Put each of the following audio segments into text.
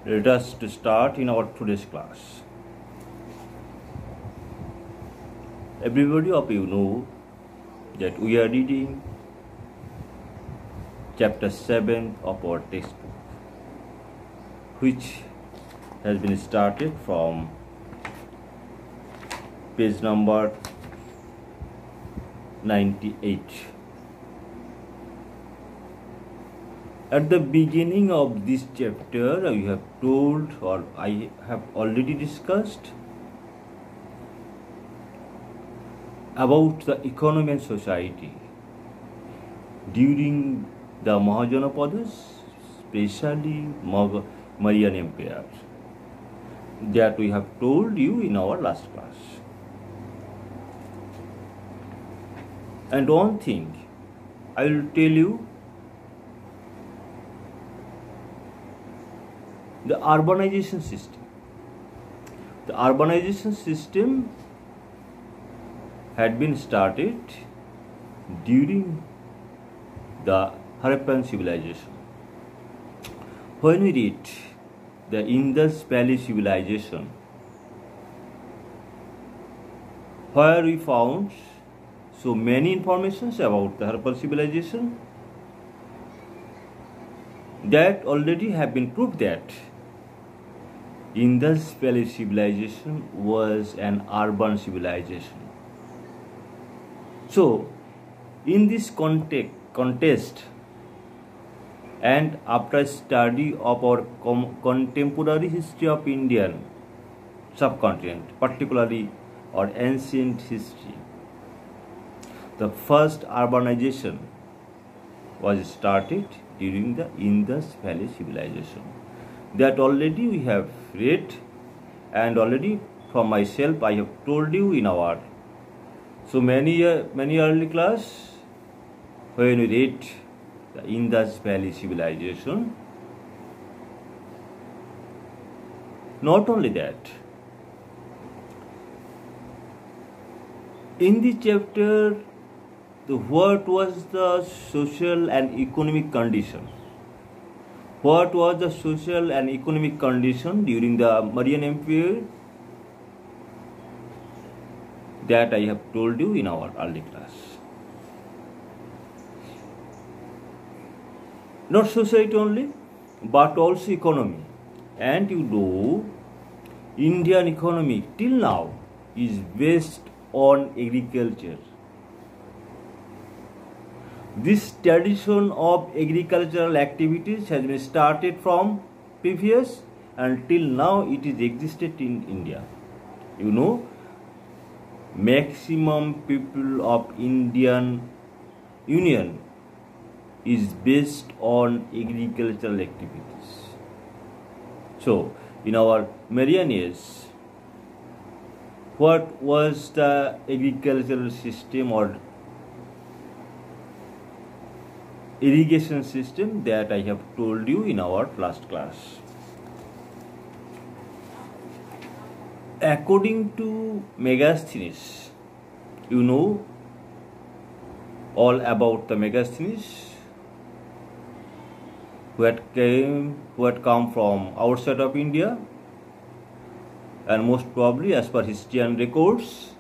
Let us to start in our today's class. Everybody of you know that we are reading chapter 7 of our textbook, which has been started from page number 98. At the beginning of this chapter, I have told, or I have already discussed, about the economy and society during the Mahajanapadas, especially Mauryan Empire, that we have told you in our last class. And one thing I will tell you, the urbanization system. The urbanization system had been started during the Harappan civilization. When we read the Indus Valley civilization, where we found so many informations about the Harappan civilization, that already have been proved that Indus Valley civilization was an urban civilization. So, in this context, and after study of our contemporary history of Indian subcontinent, particularly our ancient history, the first urbanization was started during the Indus Valley civilization. That already we have read, and already from myself I have told you in our many early class, when we read the Indus Valley civilization. Not only that, in the chapter, what was the social and economic condition? What was the social and economic condition during the Mauryan Empire? That I have told you in our early class. Not society only, but also economy. And you know, Indian economy till now is based on agriculture. This tradition of agricultural activities has been started from previous and till now it is existed in India. You know, maximum people of Indian Union is based on agricultural activities. So, in our Mauryan age, what was the agricultural system or irrigation system? That I have told you in our last class. According to Megasthenes, you know all about the Megasthenes, who had come from outside of India, and most probably, as per Historian records,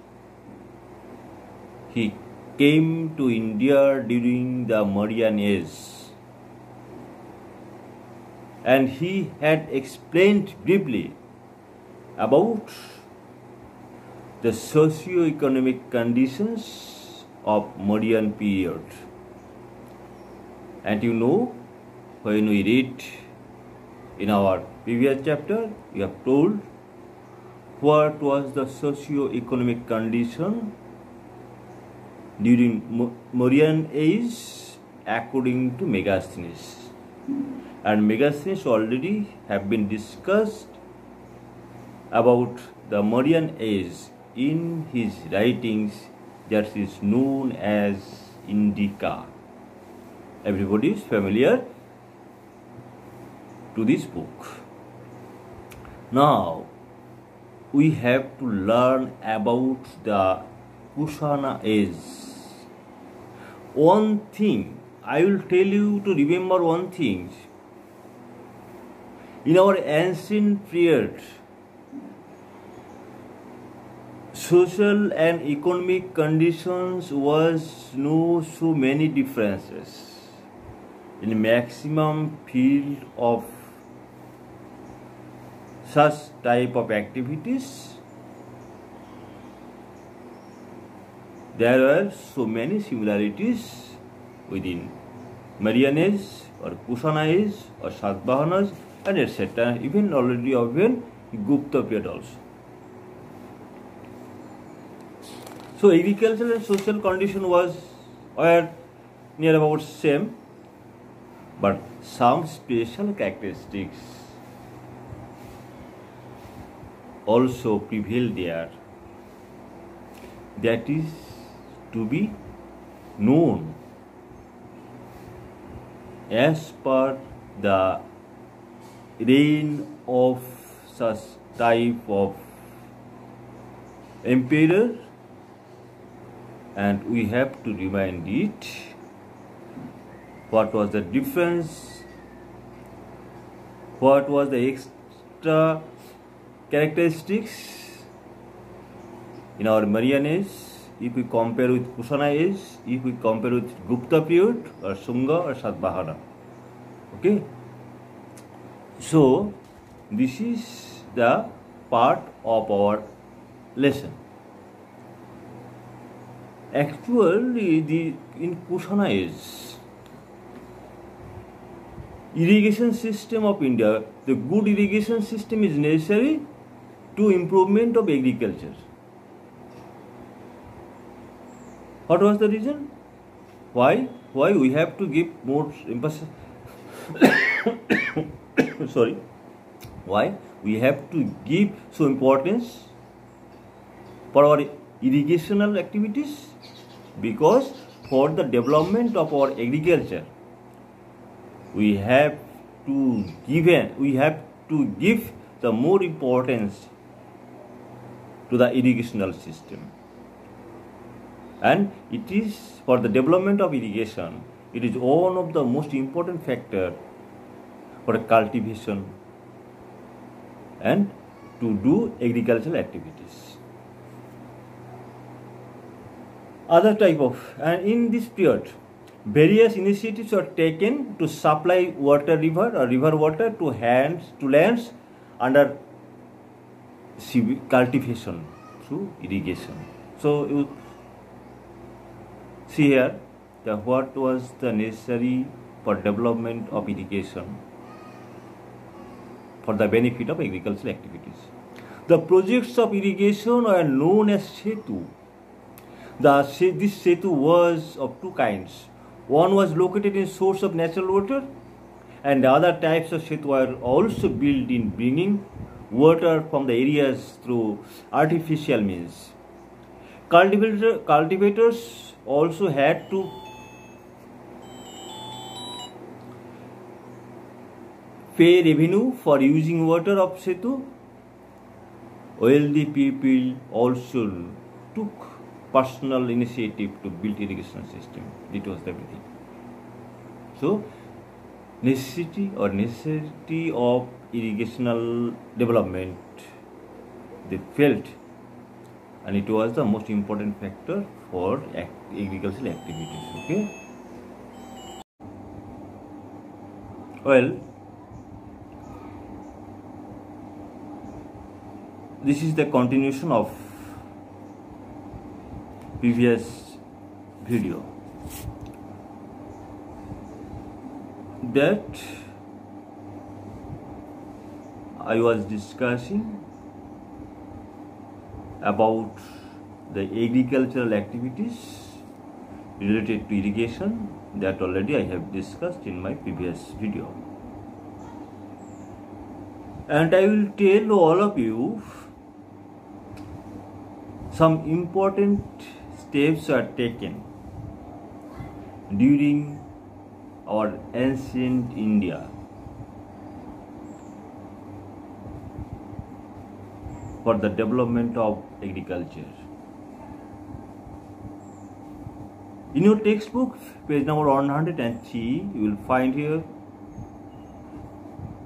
he came to India during the Mauryan age, and he had explained briefly about the socio-economic conditions of Mauryan period. And you know, when we read in our previous chapter, we have told what was the socio-economic condition during Mauryan age according to Megasthenes. And Megasthenes already have been discussed about the Mauryan age in his writings that is known as Indica. Everybody is familiar to this book. Now, we have to learn about the Kushana age. One thing I will tell you to remember, one thing, In our ancient period, social and economic conditions was no so many differences in maximum field of such type of activities. There were so many similarities within Mauryan age or Kushana age or Satavahana age and etc. Even already of Gupta period also. So agricultural and social condition were near about same, but some special characteristics also prevail there. That is to be known as per the reign of such type of emperor, and we have to remind it what was the difference, what was the extra characteristics in our Mauryan age if we compare with Kushana age, if we compare with Gupta period or Shunga or Satavahana. Okay. So this is the part of our lesson. Actually, in Kushana age, irrigation system of India, the good irrigation system is necessary to improvement of agriculture. What was the reason? Why we have to give more emphasis? Sorry. Why we have to give so importance for our irrigational activities? Because for the development of our agriculture, we have to give the more importance to the irrigational system. And it is for the development of irrigation, it is one of the most important factor for cultivation and to do agricultural activities. Other type of, and in this period, various initiatives were taken to supply river water to lands under cultivation through irrigation. So you see here what was the necessary for development of irrigation for the benefit of agricultural activities. The projects of irrigation are known as Setu. This Setu was of two kinds. One was located in source of natural water, and the other types of Setu were also built in bringing water from the areas through artificial means. Cultivators also had to pay revenue for using water of Setu. Wealthy people also took personal initiative to build irrigation system. It was everything. So necessity of irrigational development they felt, and it was the most important factor for agricultural activities. Okay. Well, this is the continuation of previous video. That I was discussing about the agricultural activities related to irrigation that already I have discussed in my previous video. And I will tell all of you some important steps are taken during our ancient India for the development of agriculture. In your textbook, page number 103, you will find here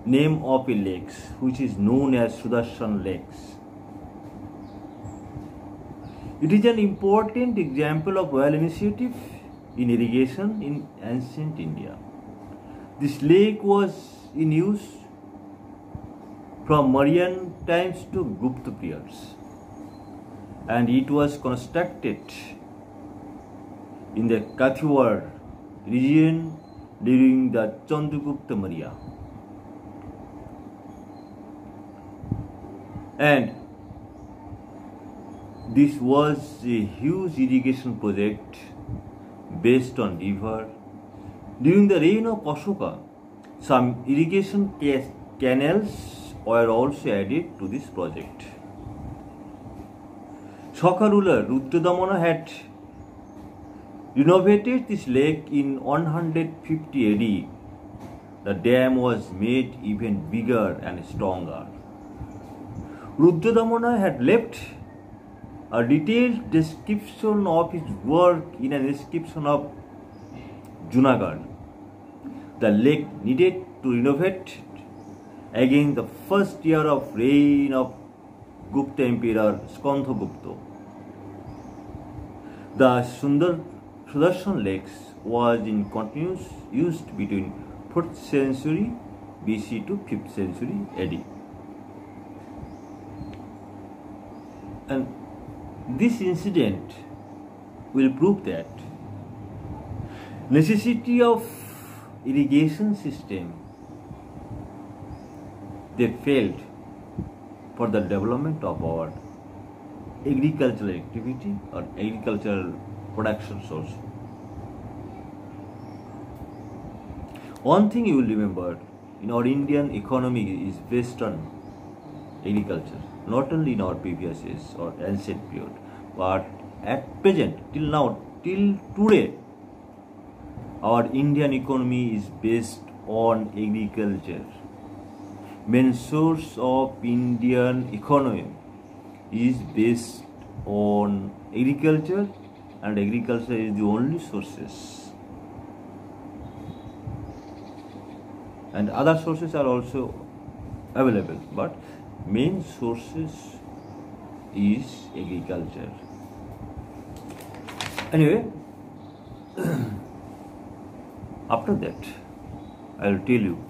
name of a lake which is known as Sudarshan Lakes. It is an important example of royal initiative in irrigation in ancient India. This lake was in use from Mauryan times to Gupta periods, and it was constructed in the Kathiawar region during the Chandragupta Maurya. And this was a huge irrigation project based on river. During the reign of Ashoka, some irrigation canals were also added to this project. Shaka ruler Rudradamana had renovated this lake in 150 AD. The dam was made even bigger and stronger. Rudradamana had left a detailed description of his work in an inscription of Junagadh. The lake needed to renovate again the first year of reign of Gupta Emperor Skandhagupta. The Sudarshan Lakes was in continuous use between 4th century BC to 5th century AD. And this incident will prove that necessity of irrigation system they failed for the development of our agricultural activity or agricultural production source. One thing you will remember, in our Indian economy is based on agriculture, not only in our previous years or ancient period, but at present, till now, till today, our Indian economy is based on agriculture. Main source of Indian economy is based on agriculture, and agriculture is the only sources. And other sources are also available, but main sources is agriculture. Anyway, after that, I will tell you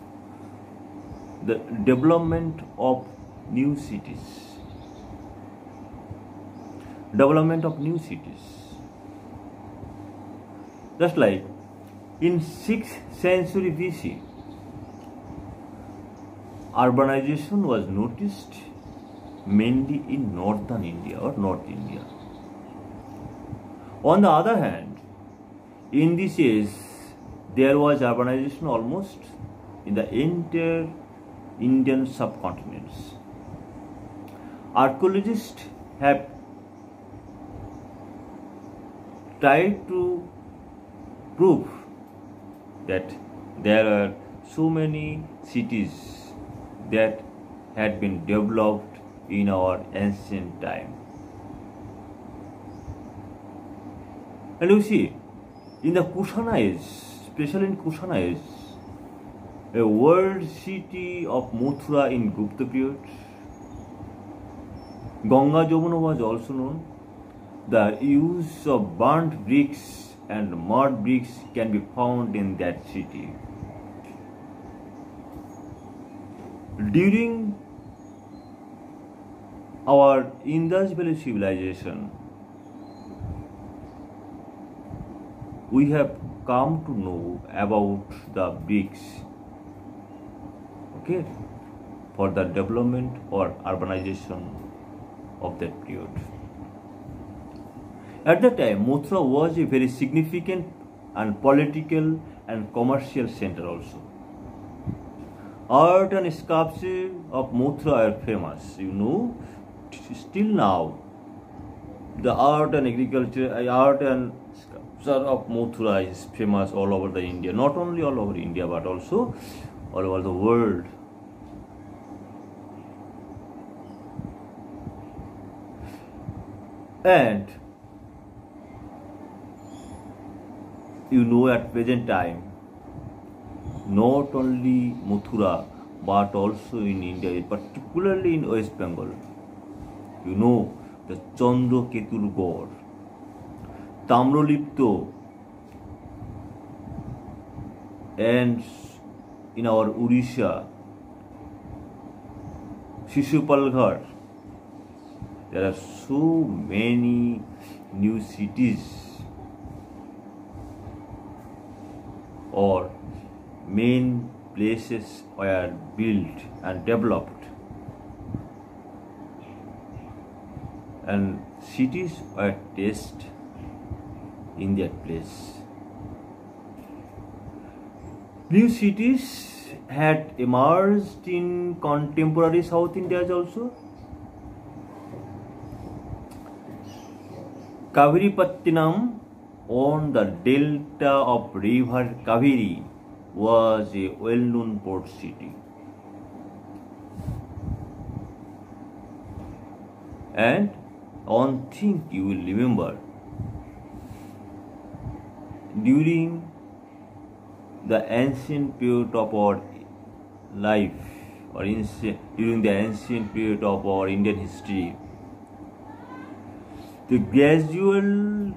the development of new cities. Development of new cities. Just like in 6th century BC, urbanization was noticed mainly in northern India or North India. On the other hand, in this age, there was urbanization almost in the entire Indian subcontinents. Archaeologists have tried to prove that there are so many cities that had been developed in our ancient time. And you see, in the Kushana age, especially in Kushana age, a world city of Mathura in Gupta period, Ganga Jamuna was also known. The use of burnt bricks and mud bricks can be found in that city. During our Indus Valley civilization, we have come to know about the bricks, okay, for the development or urbanization of that period. At that time, Mathura was a very significant and political and commercial center also. Art and sculpture of Mathura are famous. You know, still now, the art and sculpture of Mathura is famous all over the India. Not only all over India, but also all over the world. And you know, at present time, not only Mathura, but also in India, particularly in West Bengal. You know, the Chandraketur God, Tamralipto, and in our Odisha, Shishupalghar. There are so many new cities or main places were built and developed, and cities were placed in that place. New cities had emerged in contemporary South India also. Kaviripattinam on the delta of river Kaveri was a well-known port city. And one thing you will remember, during the ancient period of our life, or during the ancient period of our Indian history, the gradual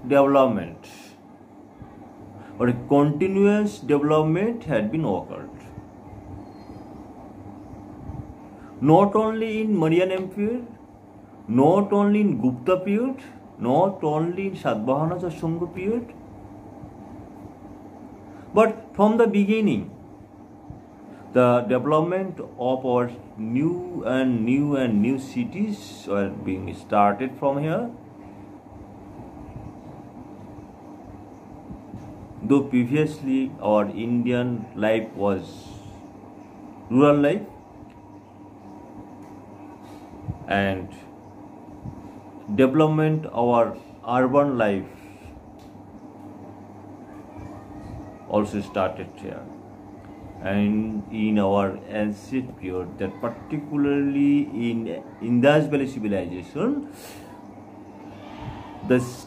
development or a continuous development had been occurred. Not only in Mauryan Empire, not only in Gupta period, not only in Satavahana or Shunga period, but from the beginning, the development of our new cities were being started from here. Though previously our Indian life was rural life, and development of our urban life also started here. And in our ancient period, that particularly in Indus Valley civilization, this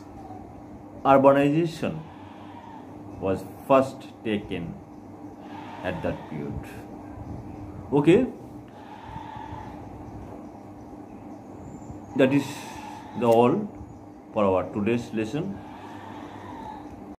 urbanization was first taken at that period. Okay, that is all for our today's lesson.